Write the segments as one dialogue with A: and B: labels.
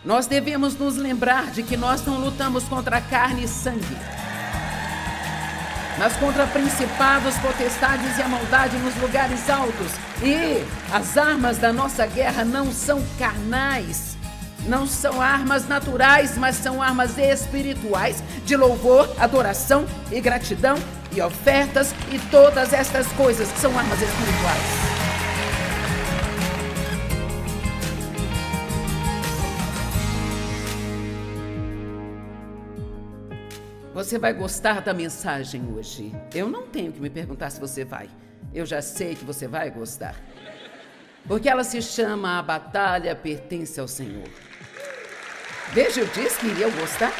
A: Nós devemos nos lembrar de que nós não lutamos contra carne e sangue, mas contra principados, potestades e a maldade nos lugares altos. E as armas da nossa guerra não são carnais, não são armas naturais, mas são armas espirituais de louvor, adoração e gratidão e ofertas e todas estas coisas que são armas espirituais. Você vai gostar da mensagem hoje. Eu não tenho que me perguntar se você vai. Eu já sei que você vai gostar. Porque ela se chama A Batalha Pertence ao Senhor. Veja, eu disse que iria gostar.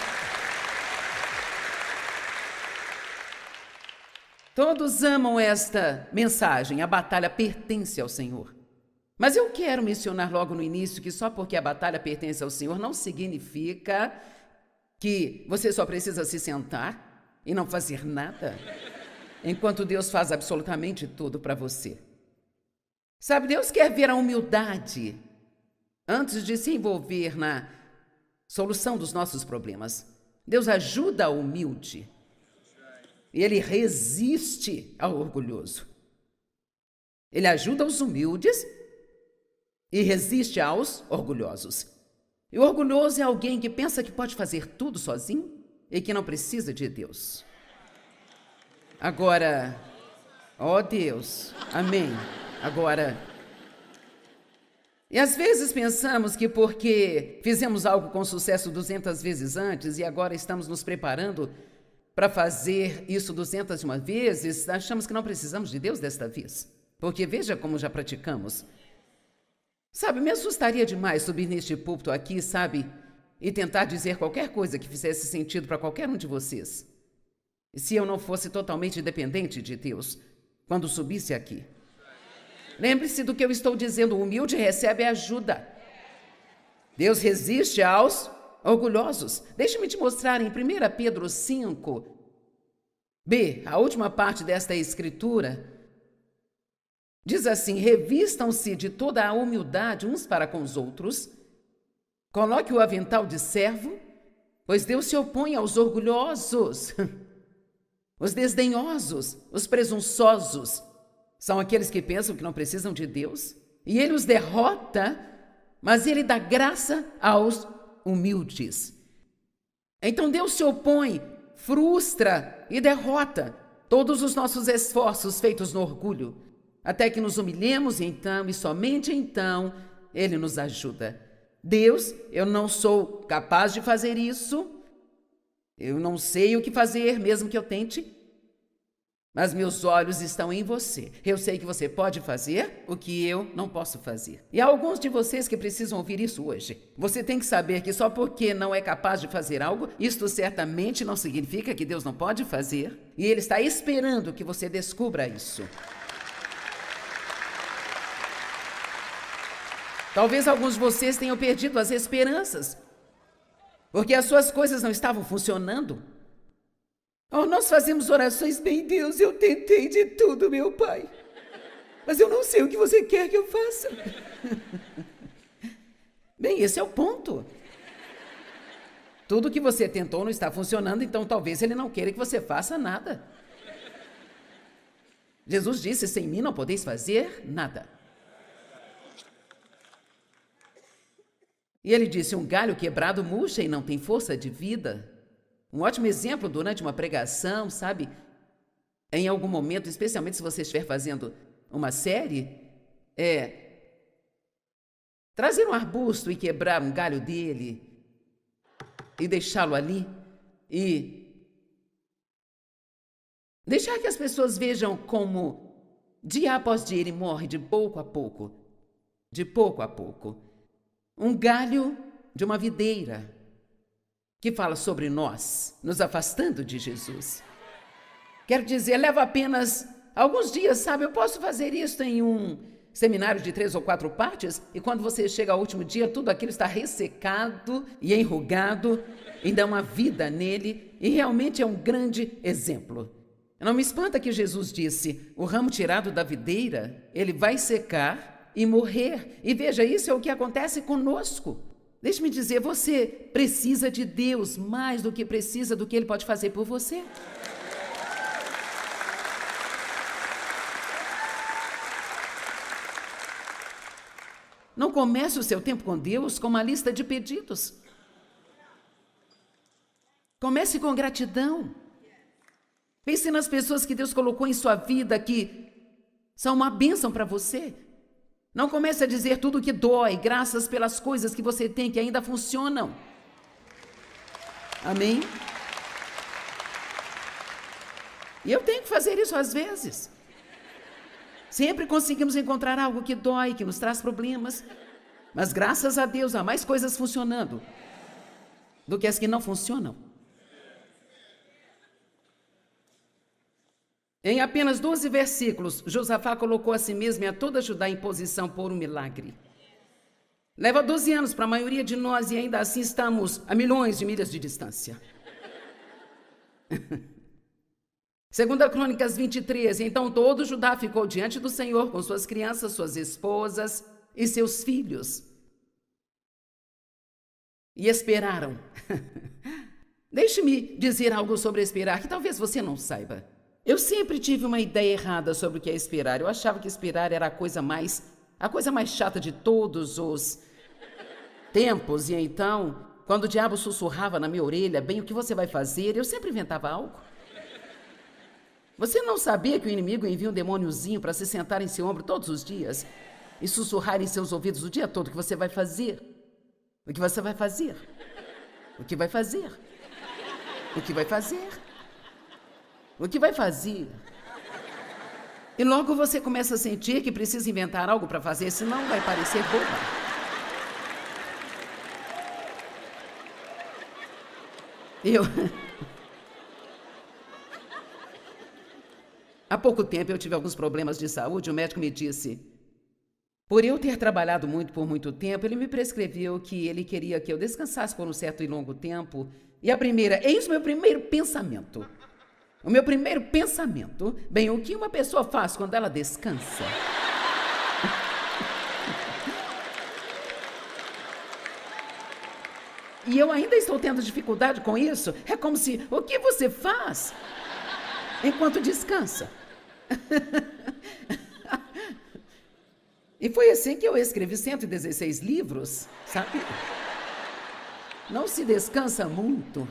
A: Todos amam esta mensagem. A batalha pertence ao Senhor. Mas eu quero mencionar logo no início que só porque a batalha pertence ao Senhor não significa que você só precisa se sentar e não fazer nada, enquanto Deus faz absolutamente tudo para você. Sabe, Deus quer ver a humildade antes de se envolver na solução dos nossos problemas. Deus ajuda o humilde e Ele resiste ao orgulhoso. Ele ajuda os humildes e resiste aos orgulhosos. E o orgulhoso é alguém que pensa que pode fazer tudo sozinho e que não precisa de Deus. Agora, ó Deus, amém. Agora, e às vezes pensamos que porque fizemos algo com sucesso 200 vezes antes e agora estamos nos preparando para fazer isso 201 vezes, achamos que não precisamos de Deus desta vez. Porque veja como já praticamos. Sabe, me assustaria demais subir neste púlpito aqui, sabe, e tentar dizer qualquer coisa que fizesse sentido para qualquer um de vocês. E se eu não fosse totalmente dependente de Deus quando subisse aqui. Lembre-se do que eu estou dizendo, o humilde recebe ajuda. Deus resiste aos orgulhosos. Deixe-me te mostrar em 1 Pedro 5, a última parte desta escritura. Diz assim: revistam-se de toda a humildade uns para com os outros, coloque o avental de servo, pois Deus se opõe aos orgulhosos. Os desdenhosos, os presunçosos, são aqueles que pensam que não precisam de Deus, e Ele os derrota, mas Ele dá graça aos humildes. Então Deus se opõe, frustra e derrota todos os nossos esforços feitos no orgulho, até que nos humilhemos então, e somente então, Ele nos ajuda. Deus, eu não sou capaz de fazer isso, eu não sei o que fazer, mesmo que eu tente, mas meus olhos estão em você. Eu sei que você pode fazer o que eu não posso fazer. E há alguns de vocês que precisam ouvir isso hoje. Você tem que saber que só porque não é capaz de fazer algo, isto certamente não significa que Deus não pode fazer, e Ele está esperando que você descubra isso. Talvez alguns de vocês tenham perdido as esperanças, porque as suas coisas não estavam funcionando. Oh, nós fazemos orações, bem, Deus, eu tentei de tudo, meu Pai, mas eu não sei o que você quer que eu faça. Bem, esse é o ponto. Tudo que você tentou não está funcionando, então talvez Ele não queira que você faça nada. Jesus disse: sem mim não podeis fazer nada. E Ele disse: um galho quebrado murcha e não tem força de vida. Um ótimo exemplo durante uma pregação, sabe? Em algum momento, especialmente se você estiver fazendo uma série, é trazer um arbusto e quebrar um galho dele e deixá-lo ali e deixar que as pessoas vejam como dia após dia ele morre de pouco a pouco, de pouco a pouco. Um galho de uma videira que fala sobre nós, nos afastando de Jesus. Quero dizer, leva apenas alguns dias, sabe? Eu posso fazer isso em um seminário de 3 ou 4 partes, e quando você chega ao último dia, tudo aquilo está ressecado e enrugado, e dá uma vida nele, e realmente é um grande exemplo. Não me espanta que Jesus disse: o ramo tirado da videira, ele vai secar e morrer. E veja, isso é o que acontece conosco. Deixe-me dizer, você precisa de Deus mais do que precisa do que Ele pode fazer por você. Não comece o seu tempo com Deus com uma lista de pedidos. Comece com gratidão. Pense nas pessoas que Deus colocou em sua vida que são uma bênção para você. Não comece a dizer tudo que dói, graças pelas coisas que você tem que ainda funcionam. Amém? E eu tenho que fazer isso às vezes. Sempre conseguimos encontrar algo que dói, que nos traz problemas. Mas graças a Deus há mais coisas funcionando do que as que não funcionam. Em apenas 12 versículos, Josafá colocou a si mesmo e a toda Judá em posição por um milagre. Leva 12 anos para a maioria de nós e ainda assim estamos a milhões de milhas de distância. 2 Crônicas 23, então todo Judá ficou diante do Senhor com suas crianças, suas esposas e seus filhos. E esperaram. Deixe-me dizer algo sobre esperar, que talvez você não saiba. Eu sempre tive uma ideia errada sobre o que é esperar. Eu achava que esperar era a coisa mais chata de todos os tempos. E então, quando o diabo sussurrava na minha orelha, bem, o que você vai fazer? Eu sempre inventava algo. Você não sabia que o inimigo envia um demôniozinho para se sentar em seu ombro todos os dias e sussurrar em seus ouvidos o dia todo o que você vai fazer? O que você vai fazer? O que vai fazer? O que vai fazer? O que vai fazer? E logo você começa a sentir que precisa inventar algo para fazer, senão vai parecer boba. Há pouco tempo eu tive alguns problemas de saúde. O médico me disse, por eu ter trabalhado muito por muito tempo, ele me prescreveu que ele queria que eu descansasse por um certo e longo tempo. E eis o meu primeiro pensamento. O meu primeiro pensamento, bem, o que uma pessoa faz quando ela descansa? E eu ainda estou tendo dificuldade com isso. É como se, o que você faz enquanto descansa? E foi assim que eu escrevi 116 livros, sabe? Não se descansa muito.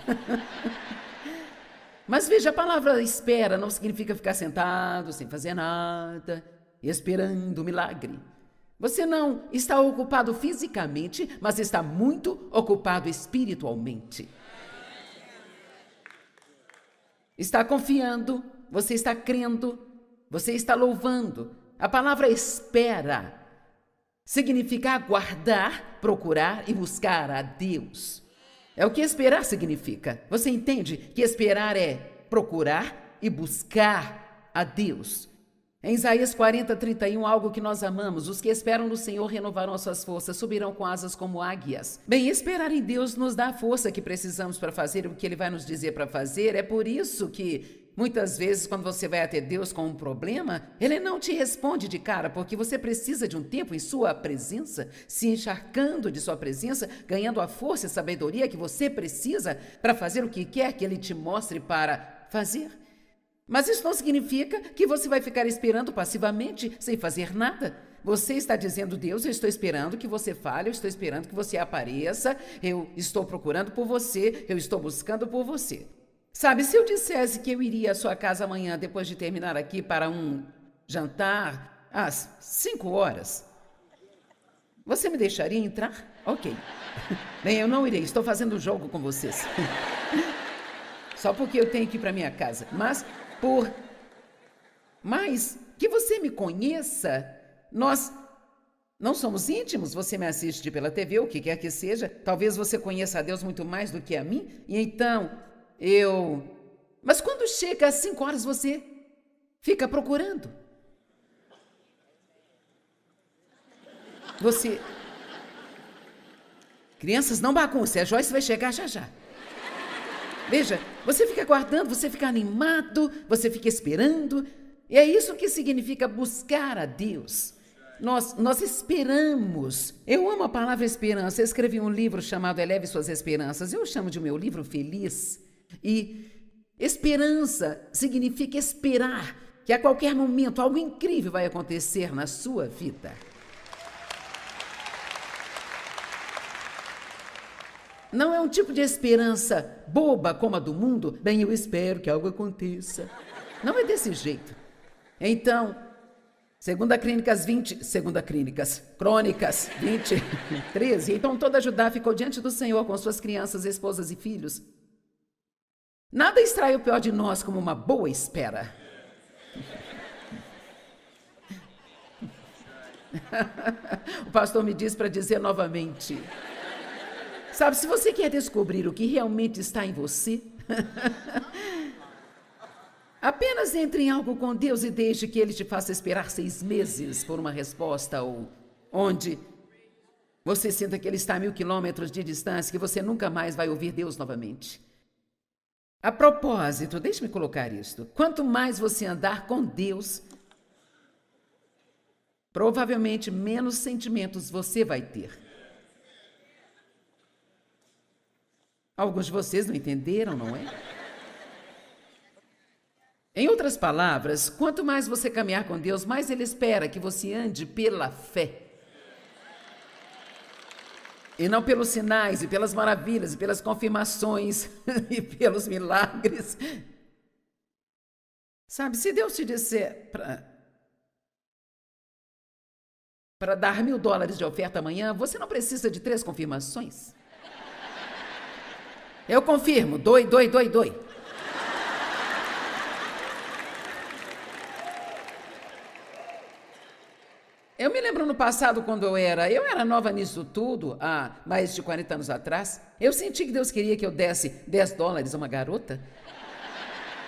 A: Mas veja, a palavra espera não significa ficar sentado, sem fazer nada, esperando o milagre. Você não está ocupado fisicamente, mas está muito ocupado espiritualmente. Está confiando, você está crendo, você está louvando. A palavra espera significa aguardar, procurar e buscar a Deus. É o que esperar significa. Você entende que esperar é procurar e buscar a Deus. Em Isaías 40:31, algo que nós amamos, os que esperam no Senhor renovarão as suas forças, subirão com asas como águias. Bem, esperar em Deus nos dá a força que precisamos para fazer o que Ele vai nos dizer para fazer. É por isso que muitas vezes, quando você vai até Deus com um problema, Ele não te responde de cara, porque você precisa de um tempo em sua presença, se encharcando de sua presença, ganhando a força e sabedoria que você precisa para fazer o que quer que Ele te mostre para fazer. Mas isso não significa que você vai ficar esperando passivamente, sem fazer nada. Você está dizendo, Deus, eu estou esperando que você fale, eu estou esperando que você apareça, eu estou procurando por você, eu estou buscando por você. Sabe, se eu dissesse que eu iria à sua casa amanhã, depois de terminar aqui, para um jantar, às 5 horas, você me deixaria entrar? Ok. Bem, eu não irei, estou fazendo um jogo com vocês. Só porque eu tenho que ir para minha casa. Mas que você me conheça, nós não somos íntimos, você me assiste pela TV, o que quer que seja, talvez você conheça a Deus muito mais do que a mim, e então Mas quando chega às 5 horas, você fica procurando. Crianças, não baguncem, a Joyce vai chegar já já. Veja, você fica aguardando, você fica animado, você fica esperando. E é isso que significa buscar a Deus. Nós esperamos. Eu amo a palavra esperança. Eu escrevi um livro chamado Eleve Suas Esperanças. Eu chamo de meu livro Feliz. E esperança significa esperar que a qualquer momento algo incrível vai acontecer na sua vida. Não é um tipo de esperança boba como a do mundo. Bem, eu espero que algo aconteça. Não é desse jeito. Então, Crônicas 20, 13. Então toda Judá ficou diante do Senhor com suas crianças, esposas e filhos. Nada extrai o pior de nós como uma boa espera. O pastor me diz para dizer novamente. Sabe, se você quer descobrir o que realmente está em você, apenas entre em algo com Deus e deixe que Ele te faça esperar 6 meses por uma resposta, ou onde você sinta que Ele está a 1000 quilômetros de distância, que você nunca mais vai ouvir Deus novamente. A propósito, deixe-me colocar isto. Quanto mais você andar com Deus, provavelmente menos sentimentos você vai ter. Alguns de vocês não entenderam, não é? Em outras palavras, quanto mais você caminhar com Deus, mais Ele espera que você ande pela fé. E não pelos sinais, e pelas maravilhas, e pelas confirmações, e pelos milagres. Sabe, se Deus te disser para dar $1000 de oferta amanhã, você não precisa de 3 confirmações. Eu confirmo, doe. Eu me lembro no passado, quando eu era nova nisso tudo, há mais de 40 anos atrás, eu senti que Deus queria que eu desse $10 a uma garota.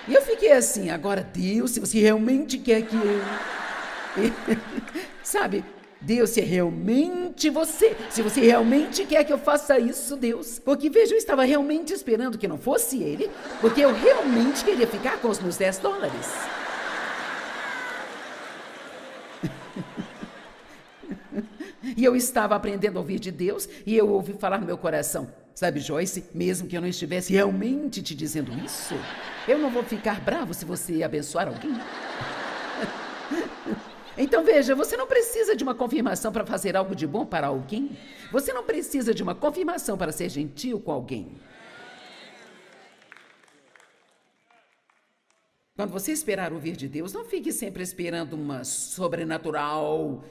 A: E eu fiquei assim, agora Deus, se você realmente quer que eu... Sabe, Deus, se você realmente quer que eu faça isso, Deus. Porque veja, eu estava realmente esperando que não fosse Ele, porque eu realmente queria ficar com os meus $10. E eu estava aprendendo a ouvir de Deus, e eu ouvi falar no meu coração, sabe, Joyce, mesmo que eu não estivesse realmente te dizendo isso, eu não vou ficar bravo se você abençoar alguém. Então veja, você não precisa de uma confirmação para fazer algo de bom para alguém. Você não precisa de uma confirmação para ser gentil com alguém. Quando você esperar ouvir de Deus, não fique sempre esperando uma sobrenatural,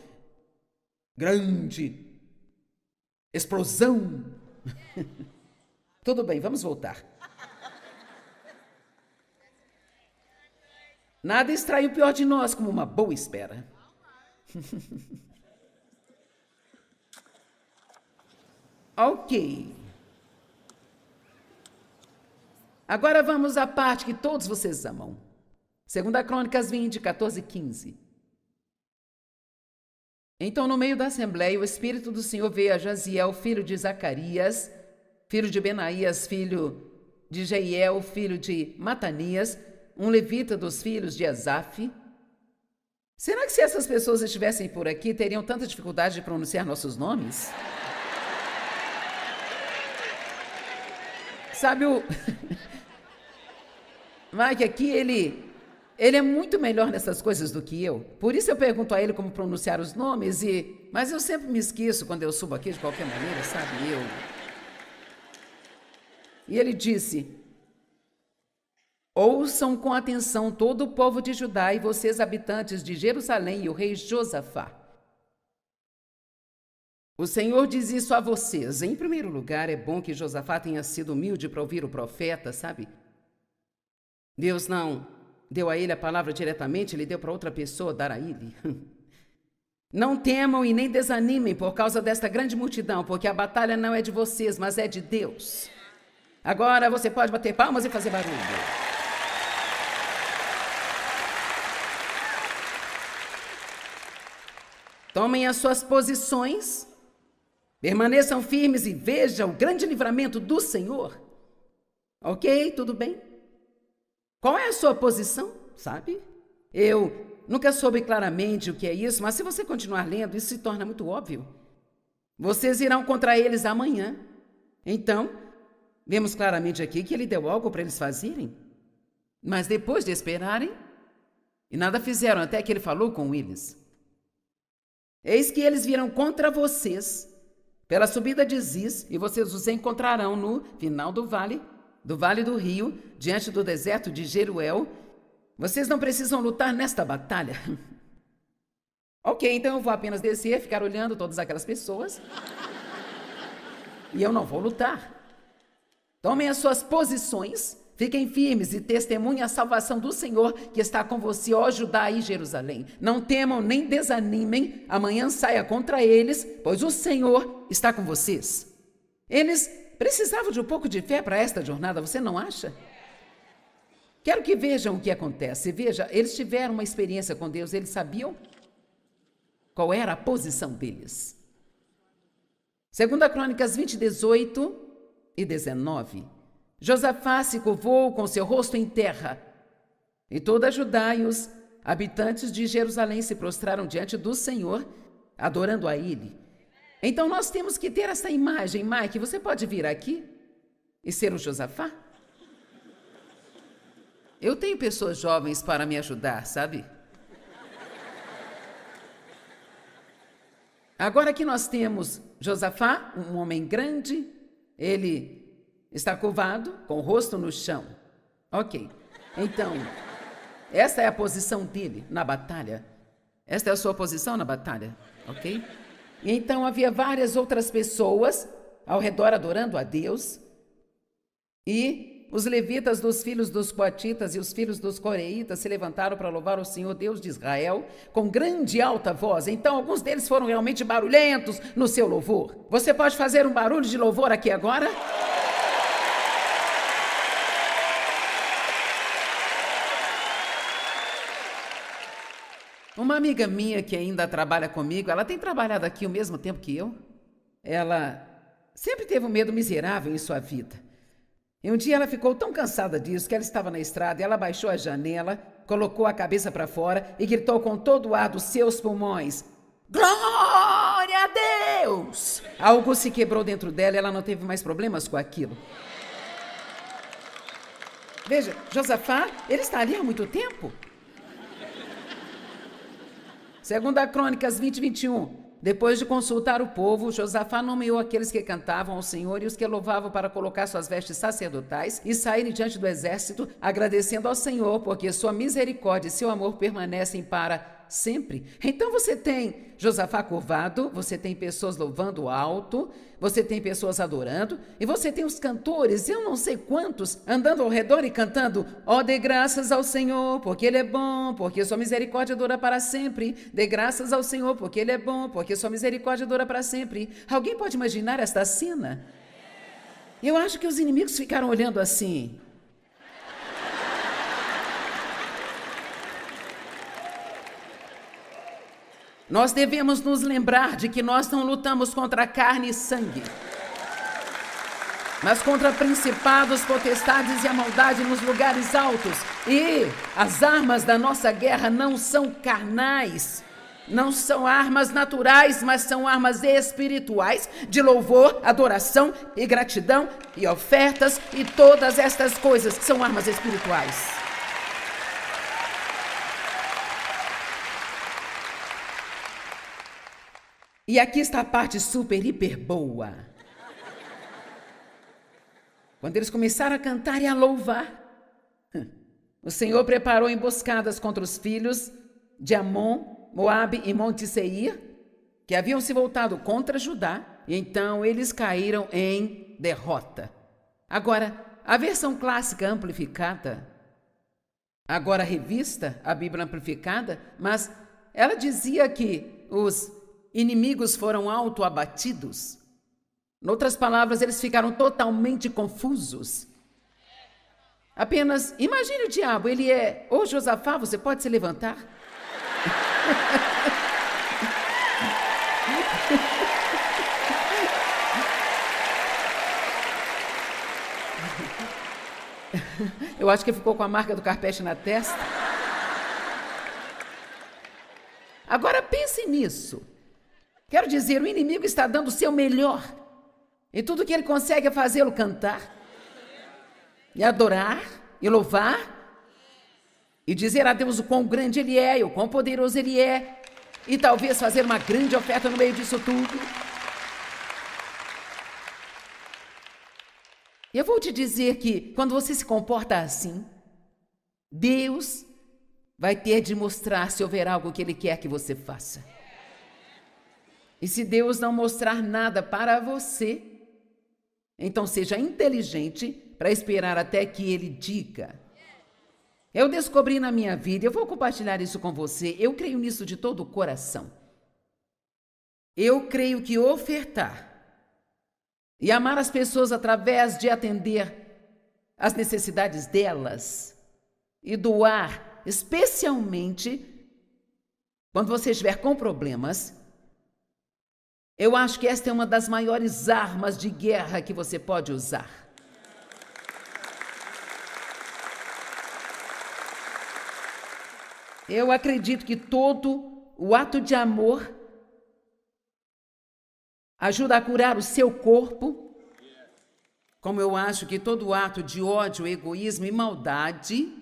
A: grande explosão. Tudo bem, vamos voltar. Nada extrai o pior de nós como uma boa espera. Ok. Agora vamos à parte que todos vocês amam. 2 Crônicas 20, 14 e 15. Então, no meio da assembleia, o Espírito do Senhor veio a Jaziel, filho de Zacarias, filho de Benaías, filho de Jeiel, filho de Matanias, um levita dos filhos de Asaf. Será que se essas pessoas estivessem por aqui, teriam tanta dificuldade de pronunciar nossos nomes? Sabe, o Mike aqui, ele é muito melhor nessas coisas do que eu. Por isso eu pergunto a ele como pronunciar os nomes, mas eu sempre me esqueço quando eu subo aqui de qualquer maneira, sabe? E ele disse: ouçam com atenção todo o povo de Judá e vocês, habitantes de Jerusalém, e o rei Josafá. O Senhor diz isso a vocês. Em primeiro lugar, é bom que Josafá tenha sido humilde para ouvir o profeta, sabe? Deus não deu a ele a palavra diretamente, ele deu para outra pessoa dar a ele. Não temam e nem desanimem por causa desta grande multidão, porque a batalha não é de vocês, mas é de Deus. Agora você pode bater palmas e fazer barulho. Tomem as suas posições, permaneçam firmes e vejam o grande livramento do Senhor. Ok? Tudo bem? Qual é a sua posição? Sabe? Eu nunca soube claramente o que é isso, mas se você continuar lendo, isso se torna muito óbvio. Vocês irão contra eles amanhã. Então, vemos claramente aqui que ele deu algo para eles fazerem. Mas depois de esperarem, e nada fizeram até que ele falou com eles. Eis que eles virão contra vocês pela subida de Ziz, e vocês os encontrarão no final do vale do rio, diante do deserto de Jeruel. Vocês não precisam lutar nesta batalha. Ok, então eu vou apenas descer, ficar olhando todas aquelas pessoas. E eu não vou lutar. Tomem as suas posições, fiquem firmes e testemunhem a salvação do Senhor que está com você, ó Judá e Jerusalém. Não temam nem desanimem, amanhã saia contra eles, pois o Senhor está com vocês. Eles precisavam de um pouco de fé para esta jornada, você não acha? Quero que vejam o que acontece. Veja, eles tiveram uma experiência com Deus, eles sabiam qual era a posição deles. 2 Crônicas 20, 18 e 19. Josafá se curvou com seu rosto em terra, e toda Judá e os habitantes de Jerusalém se prostraram diante do Senhor, adorando a Ele. Então nós temos que ter essa imagem. Mike, você pode vir aqui e ser o Josafá? Eu tenho pessoas jovens para me ajudar, sabe? Agora aqui nós temos Josafá, um homem grande, ele está curvado, com o rosto no chão. Ok, então, esta é a posição dele na batalha. Esta é a sua posição na batalha, ok? E então havia várias outras pessoas ao redor adorando a Deus. E os levitas dos filhos dos coatitas e os filhos dos coreitas se levantaram para louvar o Senhor Deus de Israel com grande e alta voz. Então alguns deles foram realmente barulhentos no seu louvor. Você pode fazer um barulho de louvor aqui agora? Uma amiga minha que ainda trabalha comigo, ela tem trabalhado aqui o mesmo tempo que eu. Ela sempre teve um medo miserável em sua vida. E um dia ela ficou tão cansada disso que ela estava na estrada e ela baixou a janela, colocou a cabeça para fora e gritou com todo o ar dos seus pulmões: Glória a Deus! Algo se quebrou dentro dela e ela não teve mais problemas com aquilo. Veja, Josafá, ele está ali há muito tempo. 2 Crônicas 20, 21. Depois de consultar o povo, Josafá nomeou aqueles que cantavam ao Senhor e os que louvavam para colocar suas vestes sacerdotais e saírem diante do exército, agradecendo ao Senhor, porque sua misericórdia e seu amor permanecem para sempre. Então você tem Josafá curvado, você tem pessoas louvando alto, você tem pessoas adorando, e você tem os cantores, eu não sei quantos, andando ao redor e cantando: ó, dê graças ao Senhor, porque Ele é bom, porque sua misericórdia dura para sempre. Dê graças ao Senhor, porque Ele é bom, porque sua misericórdia dura para sempre. Alguém pode imaginar esta cena? Eu acho que os inimigos ficaram olhando assim. Nós devemos nos lembrar de que nós não lutamos contra carne e sangue, mas contra principados, potestades e a maldade nos lugares altos. E as armas da nossa guerra não são carnais, não são armas naturais, mas são armas espirituais de louvor, adoração e gratidão e ofertas, e todas estas coisas são armas espirituais. E aqui está a parte super, hiper boa. Quando eles começaram a cantar e a louvar, o Senhor preparou emboscadas contra os filhos de Amon, Moabe e Monte Seir, que haviam se voltado contra Judá, e então eles caíram em derrota. Agora, a versão clássica amplificada, agora revista, a Bíblia amplificada, mas ela dizia que os inimigos foram autoabatidos. Em outras palavras, eles ficaram totalmente confusos. Apenas imagine o diabo, ele é: ô Josafá, você pode se levantar? Eu acho que ficou com a marca do carpete na testa. nisso. Quero dizer, o inimigo está dando o seu melhor. E tudo que ele consegue é fazê-lo cantar, e adorar, e louvar, e dizer a Deus o quão grande Ele é, e o quão poderoso Ele é, e talvez fazer uma grande oferta no meio disso tudo. Eu vou te dizer que quando você se comporta assim, Deus vai ter de mostrar se houver algo que Ele quer que você faça. E se Deus não mostrar nada para você, então seja inteligente para esperar até que Ele diga. Eu descobri na minha vida, eu vou compartilhar isso com você, eu creio nisso de todo o coração. Eu creio que ofertar e amar as pessoas através de atender às necessidades delas e doar, especialmente quando você estiver com problemas, eu acho que esta é uma das maiores armas de guerra que você pode usar. Eu acredito que todo o ato de amor ajuda a curar o seu corpo, como eu acho que todo ato de ódio, egoísmo e maldade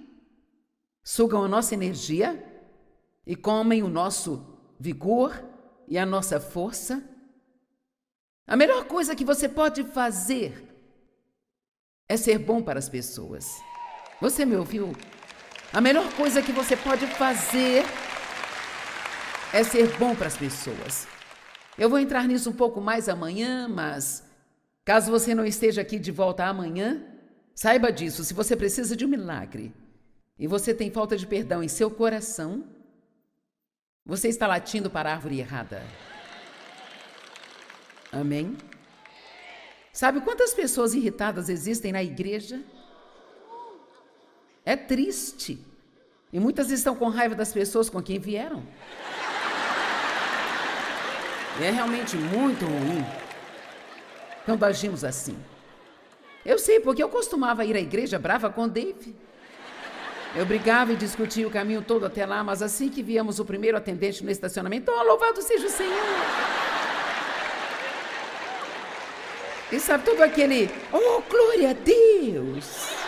A: sugam a nossa energia e comem o nosso vigor e a nossa força. A melhor coisa que você pode fazer é ser bom para as pessoas. Você me ouviu? A melhor coisa que você pode fazer é ser bom para as pessoas. Eu vou entrar nisso um pouco mais amanhã, mas caso você não esteja aqui de volta amanhã, saiba disso. Se você precisa de um milagre e você tem falta de perdão em seu coração, você está latindo para a árvore errada. Amém? Sabe quantas pessoas irritadas existem na igreja? É triste. E muitas estão com raiva das pessoas com quem vieram. É realmente muito ruim quando agimos assim. Eu sei, porque eu costumava ir à igreja brava com Dave. Eu brigava e discutia o caminho todo até lá, mas assim que víamos o primeiro atendente no estacionamento, oh, louvado seja o Senhor! E sabe, todo aquele, oh, glória a Deus!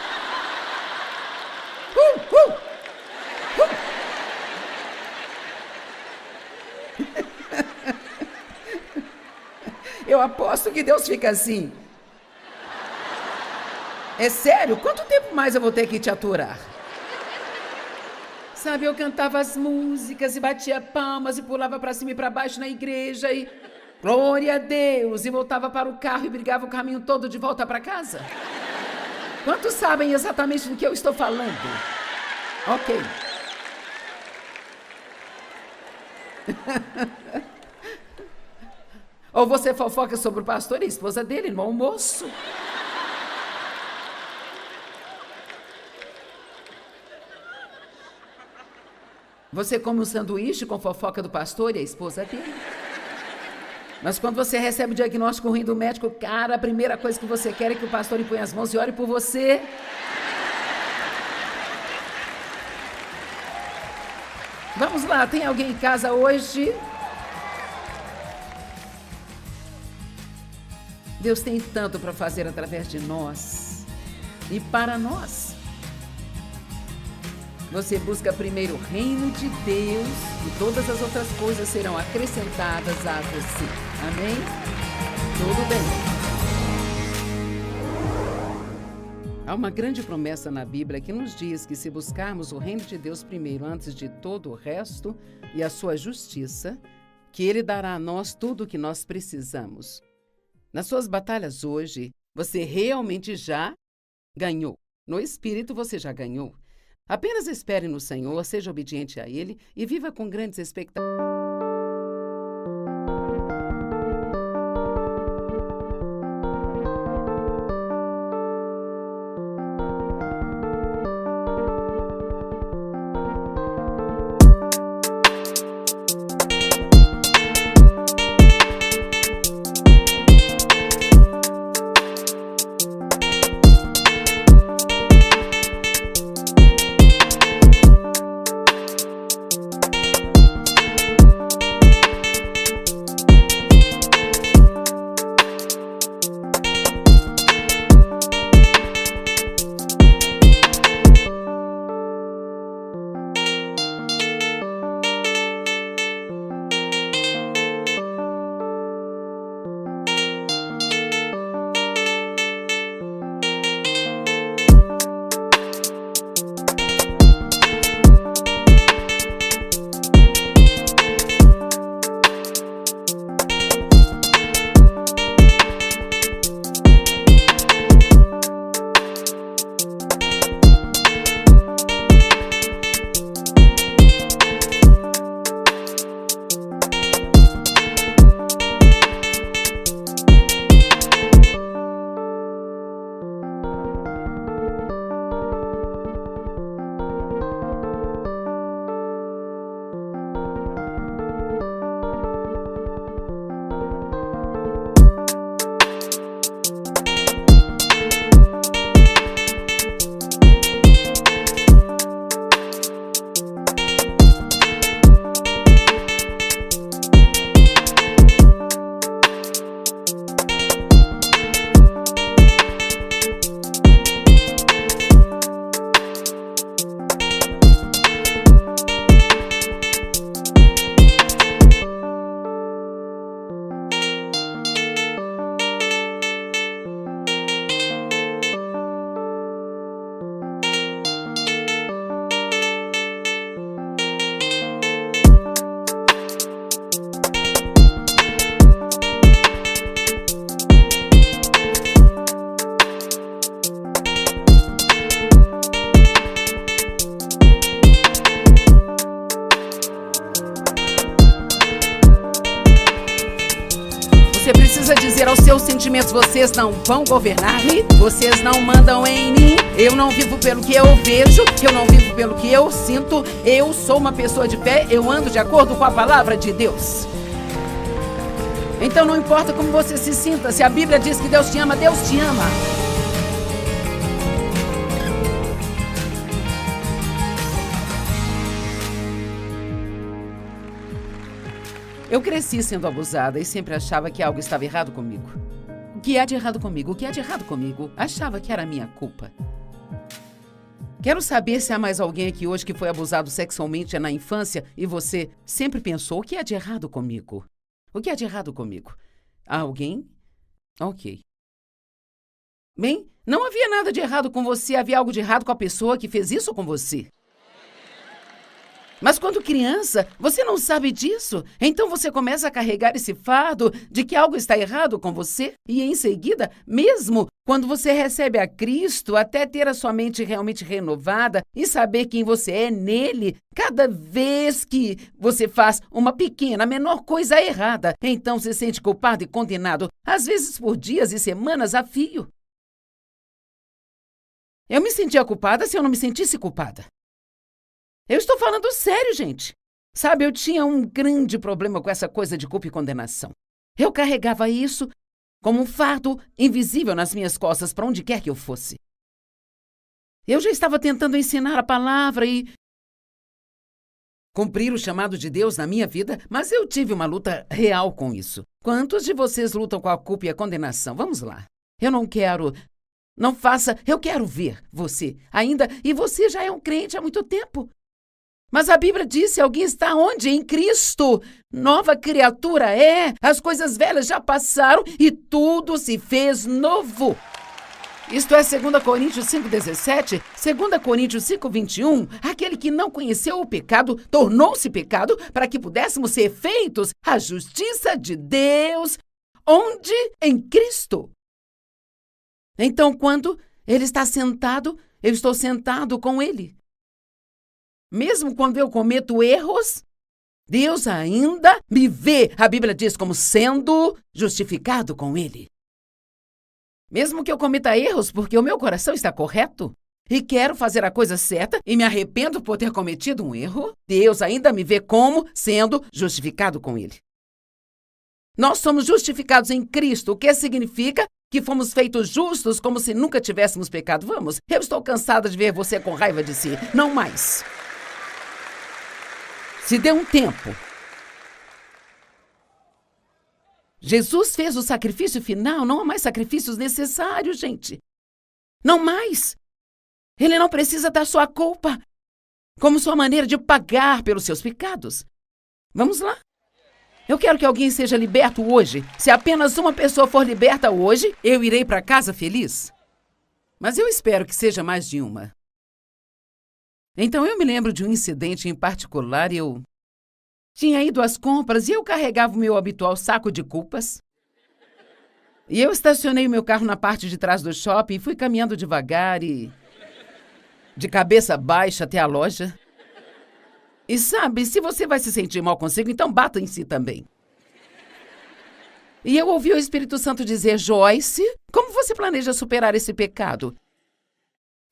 A: Uh! Eu aposto que Deus fica assim. É sério? Quanto tempo mais eu vou ter que te aturar? Sabe, eu cantava as músicas e batia palmas e pulava para cima e para baixo na igreja e glória a Deus, e voltava para o carro e brigava o caminho todo de volta para casa. Quantos sabem exatamente do que eu estou falando? Ok. Ou você fofoca sobre o pastor e a esposa dele no almoço. Você come um sanduíche com fofoca do pastor e a esposa dele. Mas quando você recebe o diagnóstico ruim do médico, cara, a primeira coisa que você quer é que o pastor imponha as mãos e ore por você. Vamos lá, tem alguém em casa hoje? Deus tem tanto para fazer através de nós e para nós. Você busca primeiro o reino de Deus e todas as outras coisas serão acrescentadas a você. Amém? Tudo bem. Há uma grande promessa na Bíblia que nos diz que se buscarmos o reino de Deus primeiro antes de todo o resto e a sua justiça, que Ele dará a nós tudo o que nós precisamos. Nas suas batalhas hoje, você realmente já ganhou. No Espírito você já ganhou. Apenas espere no Senhor, seja obediente a Ele e viva com grandes expectativas. precisa dizer aos seus sentimentos: vocês não vão governar-me, vocês não mandam em mim. Eu não vivo pelo que eu vejo, eu não vivo pelo que eu sinto. Eu sou uma pessoa de fé, eu ando de acordo com a palavra de Deus. Então não importa como você se sinta, se a Bíblia diz que Deus te ama, Deus te ama. Eu cresci sendo abusada e sempre achava que algo estava errado comigo. O que há de errado comigo? O que há de errado comigo? Achava que era minha culpa. Quero saber se há mais alguém aqui hoje que foi abusado sexualmente na infância e você sempre pensou: o que há de errado comigo? O que há de errado comigo? Há alguém? Ok. Bem, não havia nada de errado com você, havia algo de errado com a pessoa que fez isso com você. Mas quando criança, você não sabe disso. Então você começa a carregar esse fardo de que algo está errado com você. E em seguida, mesmo quando você recebe a Cristo, até ter a sua mente realmente renovada e saber quem você é nele, cada vez que você faz uma pequena, menor coisa errada, então se sente culpado e condenado, às vezes por dias e semanas a fio. Eu me sentia culpada se eu não me sentisse culpada. Eu estou falando sério, gente. Sabe, eu tinha um grande problema com essa coisa de culpa e condenação. Eu carregava isso como um fardo invisível nas minhas costas para onde quer que eu fosse. Eu já estava tentando ensinar a palavra e cumprir o chamado de Deus na minha vida, mas eu tive uma luta real com isso. Quantos de vocês lutam com a culpa e a condenação? Vamos lá. Eu não quero... Não faça... Eu quero ver você ainda... E você já é um crente há muito tempo. Mas a Bíblia diz: se alguém está onde? Em Cristo. Nova criatura é. As coisas velhas já passaram e tudo se fez novo. Isto é 2 Coríntios 5,17, 2 Coríntios 5,21. Aquele que não conheceu o pecado tornou-se pecado para que pudéssemos ser feitos a justiça de Deus. Onde? Em Cristo. Então, quando Ele está sentado, eu estou sentado com Ele. Mesmo quando eu cometo erros, Deus ainda me vê, a Bíblia diz, como sendo justificado com Ele. Mesmo que eu cometa erros, porque o meu coração está correto e quero fazer a coisa certa e me arrependo por ter cometido um erro, Deus ainda me vê como sendo justificado com Ele. Nós somos justificados em Cristo, o que significa que fomos feitos justos como se nunca tivéssemos pecado. Vamos, eu estou cansada de ver você com raiva de si. Não mais. Se dê um tempo. Jesus fez o sacrifício final, não há mais sacrifícios necessários, gente. Não mais. Ele não precisa da sua culpa como sua maneira de pagar pelos seus pecados. Vamos lá. Eu quero que alguém seja liberto hoje. Se apenas uma pessoa for liberta hoje, eu irei para casa feliz. Mas eu espero que seja mais de uma. Então eu me lembro de um incidente em particular. Eu tinha ido às compras e eu carregava o meu habitual saco de culpas. E eu estacionei o meu carro na parte de trás do shopping e fui caminhando devagar e de cabeça baixa até a loja. E sabe, se você vai se sentir mal consigo, então bata em si também. E eu ouvi o Espírito Santo dizer: Joyce, como você planeja superar esse pecado?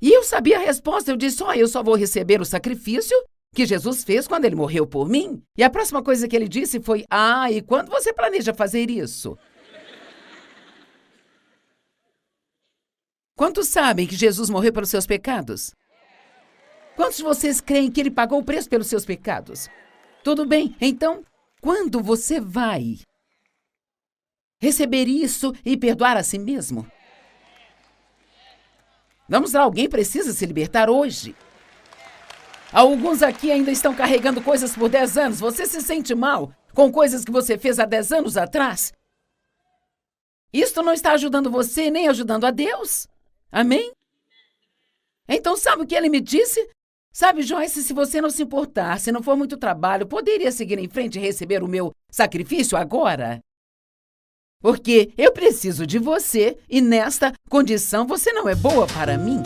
A: E eu sabia a resposta. Eu disse: eu só vou receber o sacrifício que Jesus fez quando ele morreu por mim. E a próxima coisa que ele disse foi: e quando você planeja fazer isso? Quantos sabem que Jesus morreu pelos seus pecados? Quantos de vocês creem que ele pagou o preço pelos seus pecados? Tudo bem, então, quando você vai receber isso e perdoar a si mesmo? Vamos lá, alguém precisa se libertar hoje. Alguns aqui ainda estão carregando coisas por 10 anos. Você se sente mal com coisas que você fez há 10 anos atrás? Isto não está ajudando você nem ajudando a Deus. Amém? Então, sabe o que ele me disse? Sabe, Joyce, se você não se importar, se não for muito trabalho, poderia seguir em frente e receber o meu sacrifício agora? Porque eu preciso de você e nesta condição você não é boa para mim.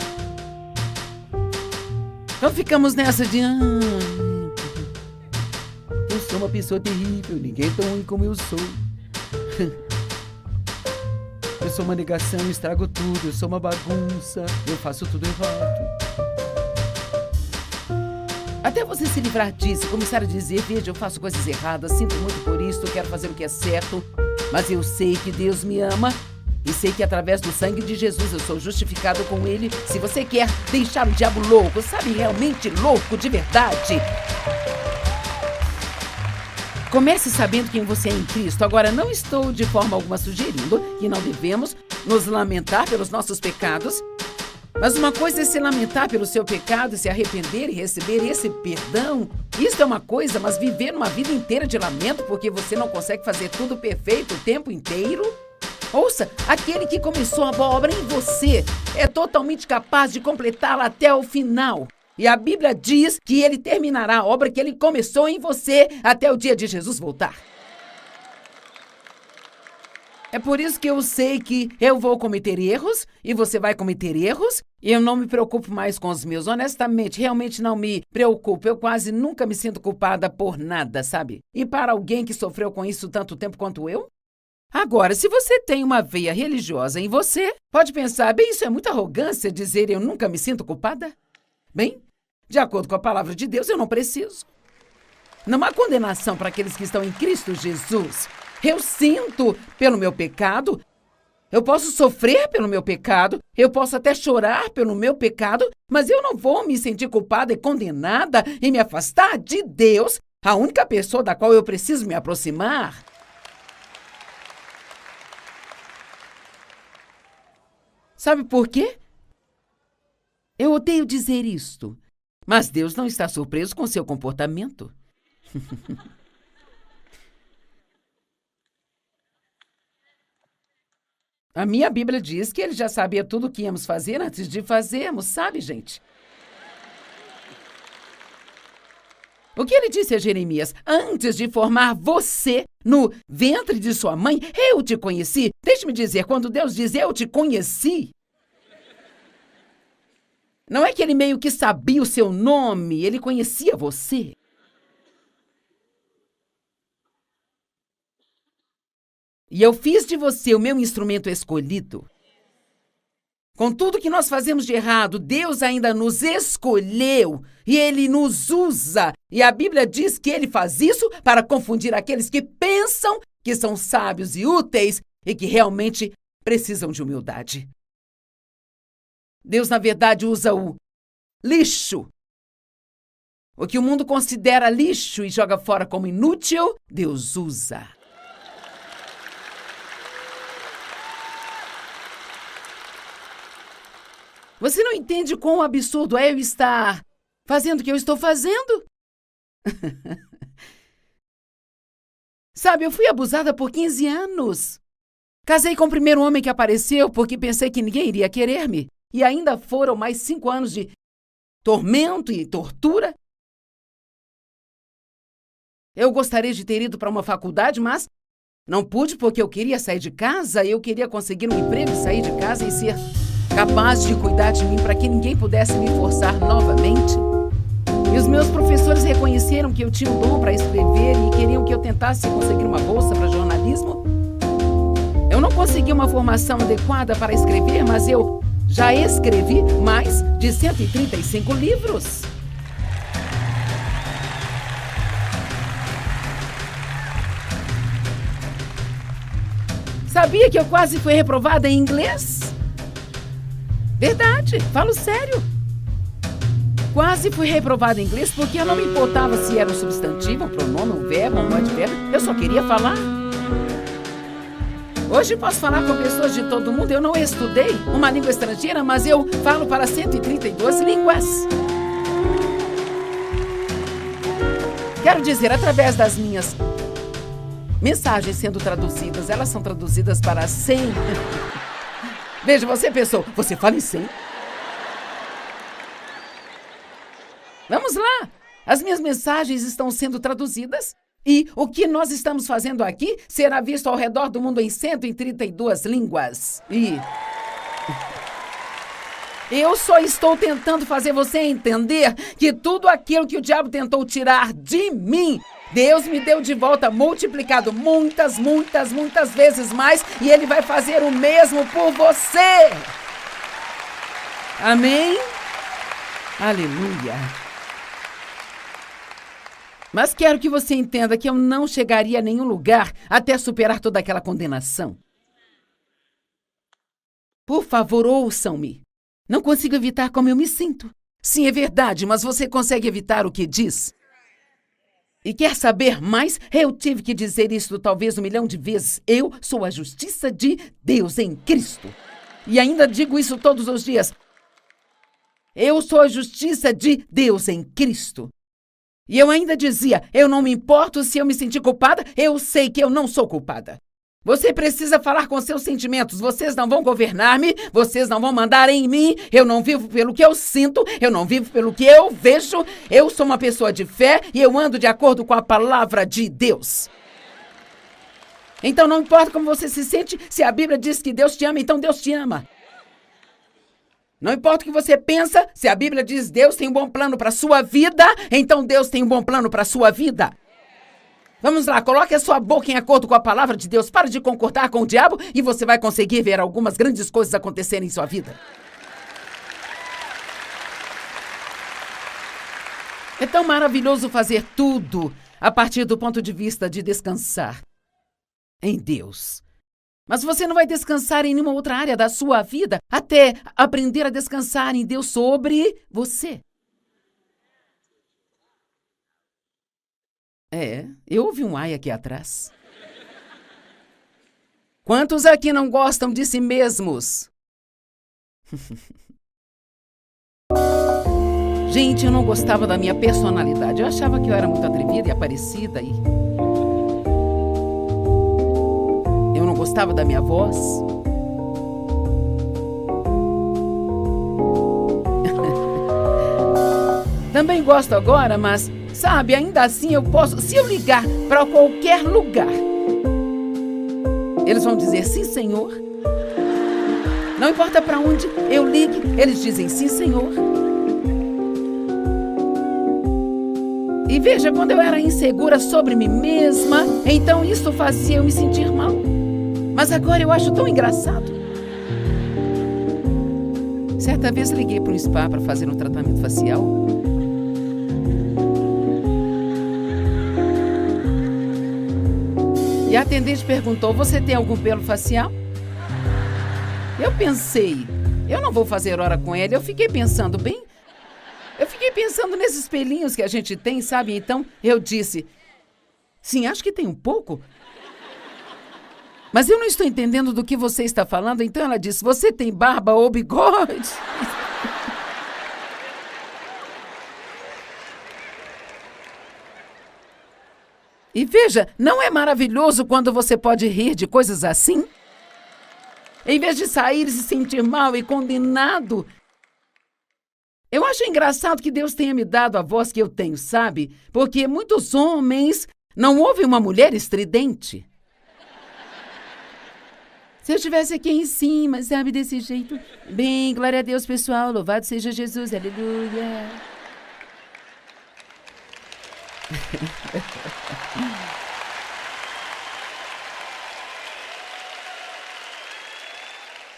A: Então ficamos nessa de... eu sou uma pessoa terrível, ninguém é tão ruim como eu sou. Eu sou uma negação, eu estrago tudo, eu sou uma bagunça, eu faço tudo errado. Até você se livrar disso, começar a dizer, veja, eu faço coisas erradas, sinto muito por isso, quero fazer o que é certo, mas eu sei que Deus me ama e sei que através do sangue de Jesus eu sou justificado com Ele. Se você quer deixar o diabo louco, sabe, realmente louco de verdade, comece sabendo quem você é em Cristo. Agora, não estou de forma alguma sugerindo que não devemos nos lamentar pelos nossos pecados, mas uma coisa é se lamentar pelo seu pecado, se arrepender e receber esse perdão. Isso é uma coisa, mas viver uma vida inteira de lamento porque você não consegue fazer tudo perfeito o tempo inteiro? Ouça, aquele que começou a boa obra em você é totalmente capaz de completá-la até o final. E a Bíblia diz que ele terminará a obra que ele começou em você até o dia de Jesus voltar. É por isso que eu sei que eu vou cometer erros e você vai cometer erros. E eu não me preocupo mais com os meus. Honestamente, realmente não me preocupo. Eu quase nunca me sinto culpada por nada, sabe? E para alguém que sofreu com isso tanto tempo quanto eu? Agora, se você tem uma veia religiosa em você, pode pensar, bem, isso é muita arrogância dizer eu nunca me sinto culpada? Bem, de acordo com a palavra de Deus, eu não preciso. Não há condenação para aqueles que estão em Cristo Jesus. Eu sinto pelo meu pecado, eu posso sofrer pelo meu pecado, eu posso até chorar pelo meu pecado, mas eu não vou me sentir culpada e condenada e me afastar de Deus, a única pessoa da qual eu preciso me aproximar. Sabe por quê? Eu odeio dizer isto, mas Deus não está surpreso com seu comportamento. A minha Bíblia diz que ele já sabia tudo o que íamos fazer antes de fazermos, sabe, gente? O que ele disse a Jeremias? Antes de formar você no ventre de sua mãe, eu te conheci. Deixe-me dizer, quando Deus diz eu te conheci, não é que ele meio que sabia o seu nome, ele conhecia você. E eu fiz de você o meu instrumento escolhido. Com tudo que nós fazemos de errado, Deus ainda nos escolheu e Ele nos usa. E a Bíblia diz que Ele faz isso para confundir aqueles que pensam que são sábios e úteis e que realmente precisam de humildade. Deus, na verdade, usa o lixo. O que o mundo considera lixo e joga fora como inútil, Deus usa. Você não entende quão absurdo é eu estar fazendo o que eu estou fazendo? Sabe, eu fui abusada por 15 anos. Casei com o primeiro homem que apareceu porque pensei que ninguém iria querer-me. E ainda foram mais 5 anos de tormento e tortura. Eu gostaria de ter ido para uma faculdade, mas não pude porque eu queria sair de casa. Eu queria conseguir um emprego e sair de casa e ser capaz de cuidar de mim para que ninguém pudesse me forçar novamente. E os meus professores reconheceram que eu tinha um dom para escrever e queriam que eu tentasse conseguir uma bolsa para jornalismo. Eu não consegui uma formação adequada para escrever, mas eu já escrevi mais de 135 livros. Sabia que eu quase fui reprovada em inglês? Verdade, falo sério. Quase fui reprovada em inglês porque eu não me importava se era um substantivo, um pronome, um verbo, um advérbio. Eu só queria falar. Hoje posso falar com pessoas de todo mundo. Eu não estudei uma língua estrangeira, mas eu falo para 132 línguas. Quero dizer, através das minhas mensagens sendo traduzidas, elas são traduzidas para 100. Veja, você pensou, você fala em 100? Vamos lá! As minhas mensagens estão sendo traduzidas e o que nós estamos fazendo aqui será visto ao redor do mundo em 132 línguas. E eu só estou tentando fazer você entender que tudo aquilo que o diabo tentou tirar de mim, Deus me deu de volta multiplicado muitas, muitas, muitas vezes mais, e Ele vai fazer o mesmo por você. Amém? Aleluia. Mas quero que você entenda que eu não chegaria a nenhum lugar até superar toda aquela condenação. Por favor, ouçam-me. Não consigo evitar como eu me sinto. Sim, é verdade, mas você consegue evitar o que diz? E quer saber mais? Eu tive que dizer isso talvez 1 milhão de vezes. Eu sou a justiça de Deus em Cristo. E ainda digo isso todos os dias. Eu sou a justiça de Deus em Cristo. E eu ainda dizia, eu não me importo se eu me sentir culpada, eu sei que eu não sou culpada. Você precisa falar com seus sentimentos, vocês não vão governar-me, vocês não vão mandar em mim, eu não vivo pelo que eu sinto, eu não vivo pelo que eu vejo, eu sou uma pessoa de fé e eu ando de acordo com a palavra de Deus. Então não importa como você se sente, se a Bíblia diz que Deus te ama, então Deus te ama. Não importa o que você pensa, se a Bíblia diz Deus tem um bom plano para a sua vida, então Deus tem um bom plano para a sua vida. Vamos lá, coloque a sua boca em acordo com a palavra de Deus. Pare de concordar com o diabo e você vai conseguir ver algumas grandes coisas acontecerem em sua vida. É tão maravilhoso fazer tudo a partir do ponto de vista de descansar em Deus. Mas você não vai descansar em nenhuma outra área da sua vida até aprender a descansar em Deus sobre você. Eu ouvi um ai aqui atrás. Quantos aqui não gostam de si mesmos? Gente, eu não gostava da minha personalidade. Eu achava que eu era muito atrevida e aparecida. Eu não gostava da minha voz. Também gosto agora, mas, sabe, ainda assim eu posso... Se eu ligar para qualquer lugar, eles vão dizer sim, Senhor. Não importa para onde eu ligue, eles dizem sim, Senhor. E veja, quando eu era insegura sobre mim mesma, então isso fazia eu me sentir mal. Mas agora eu acho tão engraçado. Certa vez liguei para um spa para fazer um tratamento facial. E a atendente perguntou, você tem algum pelo facial? Eu pensei, eu não vou fazer hora com ele. Eu fiquei pensando nesses pelinhos que a gente tem, sabe? Então eu disse, sim, acho que tem um pouco. Mas eu não estou entendendo do que você está falando. Então ela disse, você tem barba ou bigode? E veja, não é maravilhoso quando você pode rir de coisas assim? Em vez de sair e se sentir mal e condenado. Eu acho engraçado que Deus tenha me dado a voz que eu tenho, sabe? Porque muitos homens não ouvem uma mulher estridente. Se eu estivesse aqui em cima, sabe, desse jeito. Bem, glória a Deus, pessoal. Louvado seja Jesus, aleluia.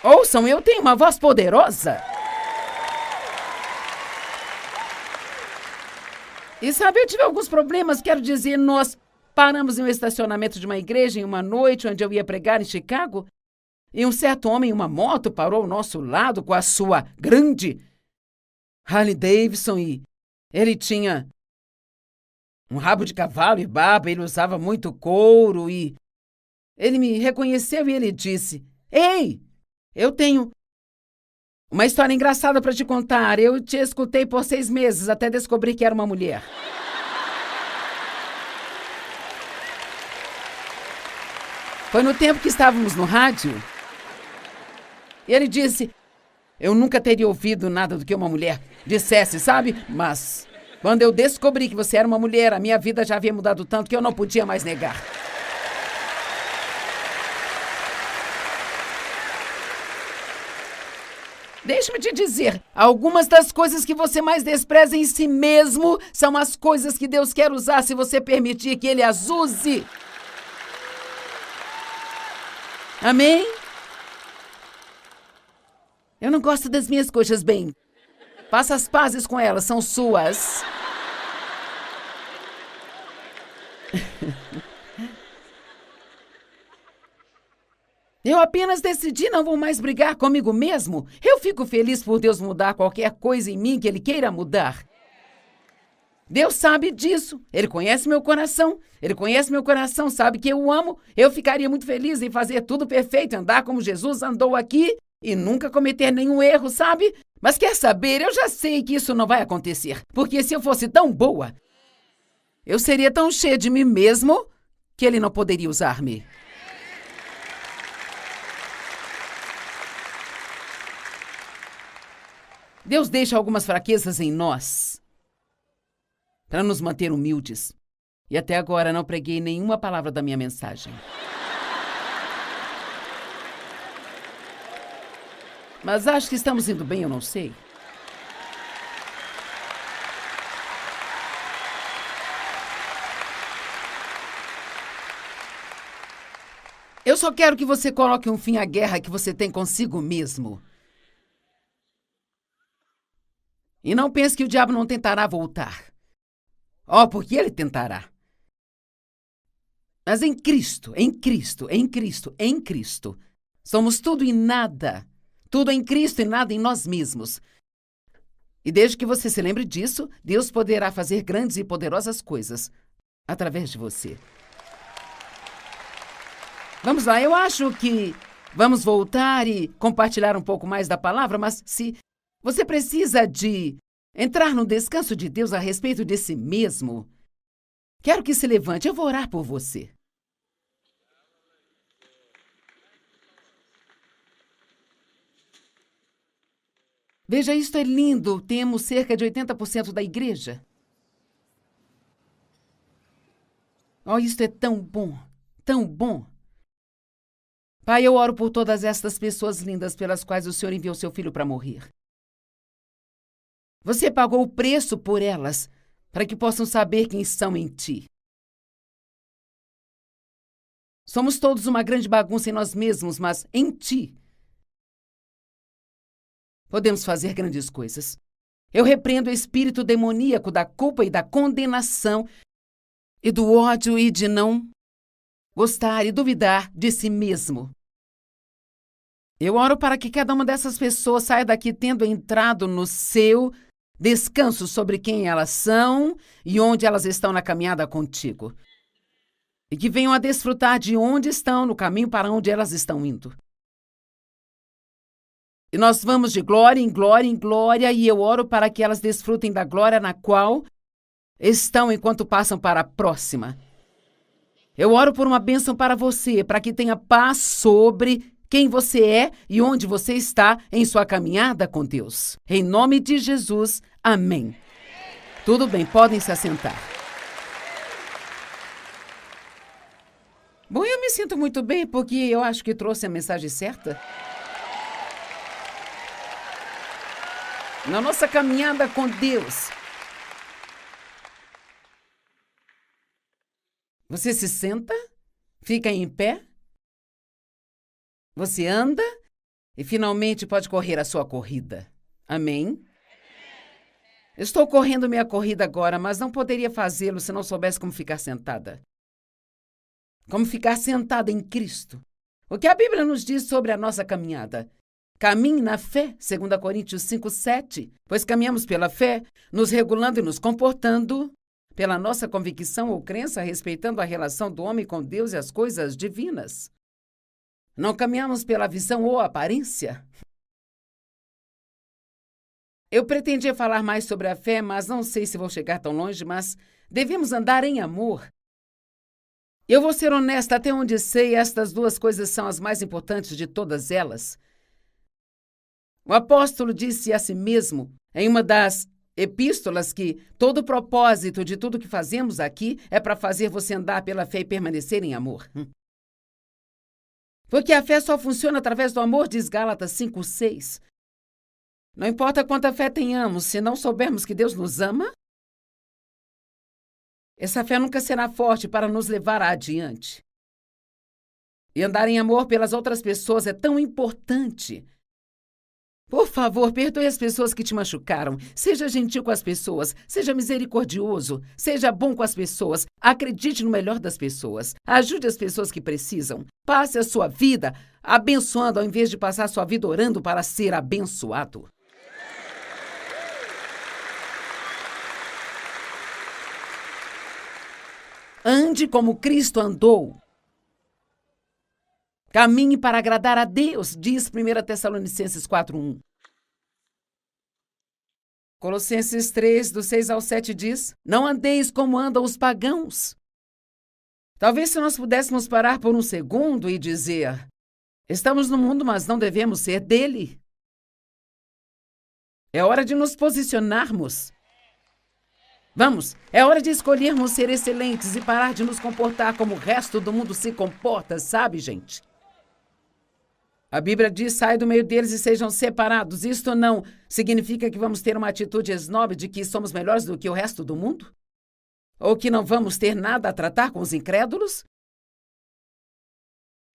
A: Ouçam, eu tenho uma voz poderosa. E sabe, eu tive alguns problemas, quero dizer, nós paramos em um estacionamento de uma igreja em uma noite onde eu ia pregar em Chicago, e um certo homem em uma moto parou ao nosso lado com a sua grande Harley Davidson e ele tinha um rabo de cavalo e barba, ele usava muito couro e ele me reconheceu e ele disse, ei, eu tenho uma história engraçada para te contar. Eu te escutei por 6 meses até descobrir que era uma mulher. Foi no tempo que estávamos no rádio. E ele disse, eu nunca teria ouvido nada do que uma mulher dissesse, sabe? Mas quando eu descobri que você era uma mulher, a minha vida já havia mudado tanto que eu não podia mais negar. Deixa-me te dizer, algumas das coisas que você mais despreza em si mesmo são as coisas que Deus quer usar se você permitir que Ele as use. Amém? Eu não gosto das minhas coisas, bem. Faça as pazes com elas, são suas. Eu apenas decidi não vou mais brigar comigo mesmo. Eu fico feliz por Deus mudar qualquer coisa em mim que Ele queira mudar. Deus sabe disso. Ele conhece meu coração. Ele conhece meu coração, sabe que eu o amo. Eu ficaria muito feliz em fazer tudo perfeito, andar como Jesus andou aqui e nunca cometer nenhum erro, sabe? Mas quer saber, eu já sei que isso não vai acontecer. Porque se eu fosse tão boa, eu seria tão cheia de mim mesmo que Ele não poderia usar-me. Deus deixa algumas fraquezas em nós para nos manter humildes. E até agora não preguei nenhuma palavra da minha mensagem. Mas acho que estamos indo bem, eu não sei. Eu só quero que você coloque um fim à guerra que você tem consigo mesmo. E não pense que o diabo não tentará voltar. Porque ele tentará. Mas em Cristo, em Cristo, em Cristo, em Cristo, somos tudo e nada. Tudo em Cristo e nada em nós mesmos. E desde que você se lembre disso, Deus poderá fazer grandes e poderosas coisas através de você. Vamos lá, eu acho que vamos voltar e compartilhar um pouco mais da palavra, mas se você precisa de entrar no descanso de Deus a respeito de si mesmo, quero que se levante, eu vou orar por você. Veja, isto é lindo. Temos cerca de 80% da igreja. Isto é tão bom, tão bom. Pai, eu oro por todas estas pessoas lindas pelas quais o Senhor enviou seu filho para morrer. Você pagou o preço por elas, para que possam saber quem são em ti. Somos todos uma grande bagunça em nós mesmos, mas em ti podemos fazer grandes coisas. Eu repreendo o espírito demoníaco da culpa e da condenação e do ódio e de não gostar e duvidar de si mesmo. Eu oro para que cada uma dessas pessoas saia daqui tendo entrado no seu descanso sobre quem elas são e onde elas estão na caminhada contigo. E que venham a desfrutar de onde estão no caminho para onde elas estão indo. E nós vamos de glória em glória em glória, e eu oro para que elas desfrutem da glória na qual estão enquanto passam para a próxima. Eu oro por uma bênção para você, para que tenha paz sobre quem você é e onde você está em sua caminhada com Deus. Em nome de Jesus, amém. Tudo bem, podem se assentar. Bom, eu me sinto muito bem porque eu acho que trouxe a mensagem certa. Na nossa caminhada com Deus. Você se senta, fica em pé, você anda e finalmente pode correr a sua corrida. Amém? Estou correndo minha corrida agora, mas não poderia fazê-lo se não soubesse como ficar sentada. Como ficar sentada em Cristo. O que a Bíblia nos diz sobre a nossa caminhada? Caminhe na fé, 2 Coríntios 5:7, pois caminhamos pela fé, nos regulando e nos comportando pela nossa convicção ou crença, respeitando a relação do homem com Deus e as coisas divinas. Não caminhamos pela visão ou aparência. Eu pretendia falar mais sobre a fé, mas não sei se vou chegar tão longe, mas devemos andar em amor. Eu vou ser honesta, até onde sei, estas duas coisas são as mais importantes de todas elas. O apóstolo disse a si mesmo, em uma das epístolas, que todo o propósito de tudo que fazemos aqui é para fazer você andar pela fé e permanecer em amor. Porque a fé só funciona através do amor, diz Gálatas 5:6. Não importa quanta fé tenhamos, se não soubermos que Deus nos ama, essa fé nunca será forte para nos levar adiante. E andar em amor pelas outras pessoas é tão importante. Por favor, perdoe as pessoas que te machucaram. Seja gentil com as pessoas. Seja misericordioso. Seja bom com as pessoas. Acredite no melhor das pessoas. Ajude as pessoas que precisam. Passe a sua vida abençoando ao invés de passar a sua vida orando para ser abençoado. Ande como Cristo andou. Caminhe para agradar a Deus, diz 1 Tessalonicenses 4:1. Colossenses 3, do 6 ao 7 diz: Não andeis como andam os pagãos. Talvez se nós pudéssemos parar por um segundo e dizer: estamos no mundo, mas não devemos ser dele. É hora de nos posicionarmos. Vamos, é hora de escolhermos ser excelentes e parar de nos comportar como o resto do mundo se comporta, sabe, gente? A Bíblia diz, sai do meio deles e sejam separados. Isto não significa que vamos ter uma atitude esnobe de que somos melhores do que o resto do mundo? Ou que não vamos ter nada a tratar com os incrédulos?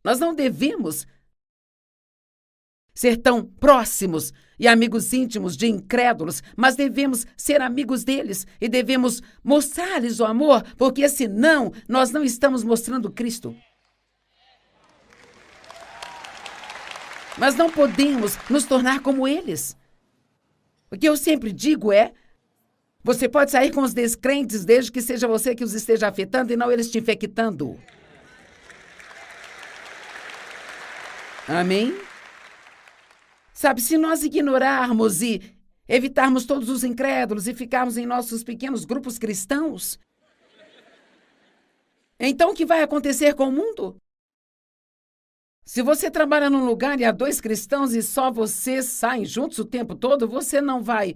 A: Nós não devemos ser tão próximos e amigos íntimos de incrédulos, mas devemos ser amigos deles e devemos mostrar-lhes o amor, porque senão nós não estamos mostrando Cristo. Mas não podemos nos tornar como eles. O que eu sempre digo é: você pode sair com os descrentes desde que seja você que os esteja afetando e não eles te infectando. Amém? Sabe, se nós ignorarmos e evitarmos todos os incrédulos e ficarmos em nossos pequenos grupos cristãos, então o que vai acontecer com o mundo? Se você trabalha num lugar e há 2 cristãos e só vocês saem juntos o tempo todo, você não vai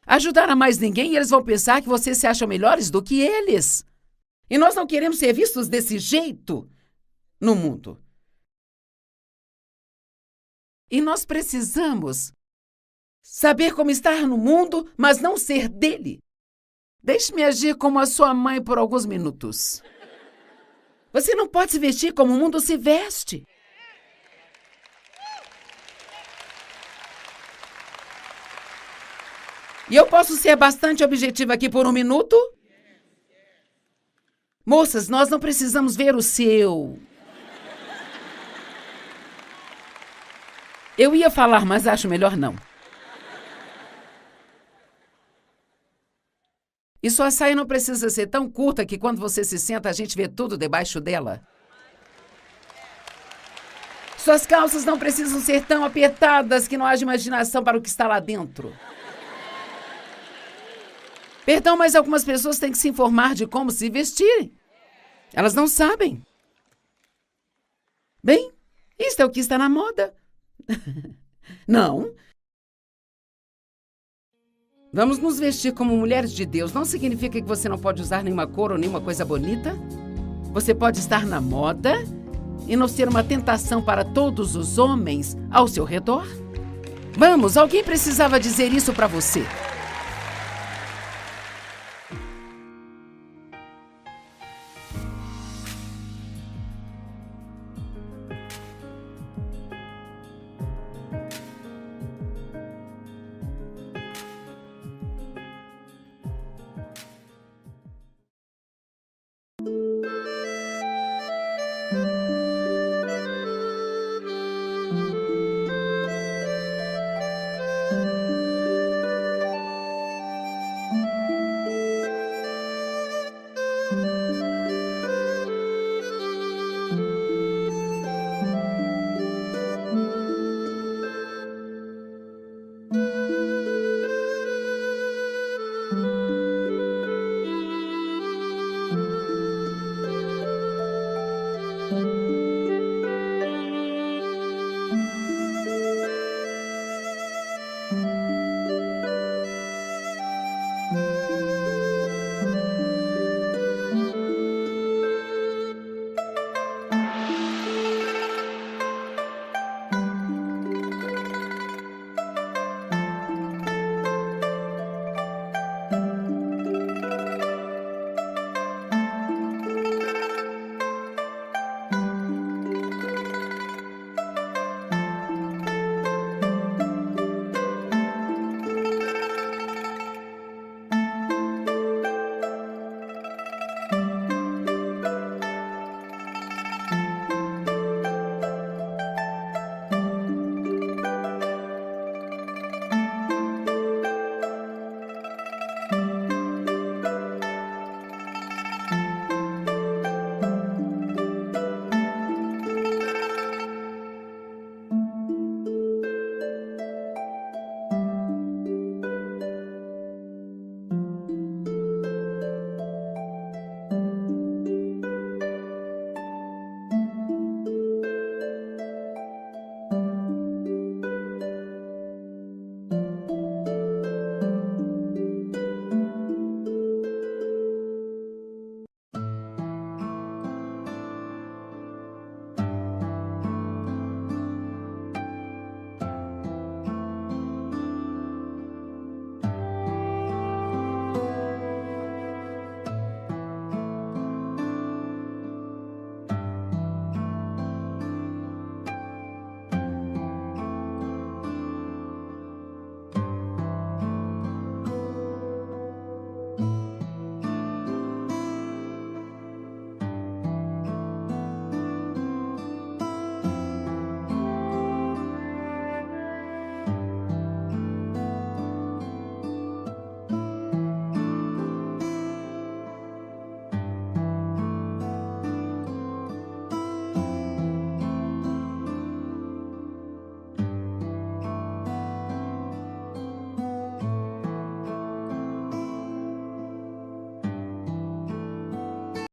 A: ajudar a mais ninguém e eles vão pensar que vocês se acham melhores do que eles. E nós não queremos ser vistos desse jeito no mundo. E nós precisamos saber como estar no mundo, mas não ser dele. Deixe-me agir como a sua mãe por alguns minutos. Você não pode se vestir como o mundo se veste. E eu posso ser bastante objetiva aqui por um minuto? Moças, nós não precisamos ver o seu. Eu ia falar, mas acho melhor não. E sua saia não precisa ser tão curta que quando você se senta a gente vê tudo debaixo dela. Suas calças não precisam ser tão apertadas que não haja imaginação para o que está lá dentro. Perdão, mas algumas pessoas têm que se informar de como se vestirem. Elas não sabem. Bem, isto é o que está na moda. Não. Vamos nos vestir como mulheres de Deus. Não significa que você não pode usar nenhuma cor ou nenhuma coisa bonita. Você pode estar na moda e não ser uma tentação para todos os homens ao seu redor. Vamos, alguém precisava dizer isso para você.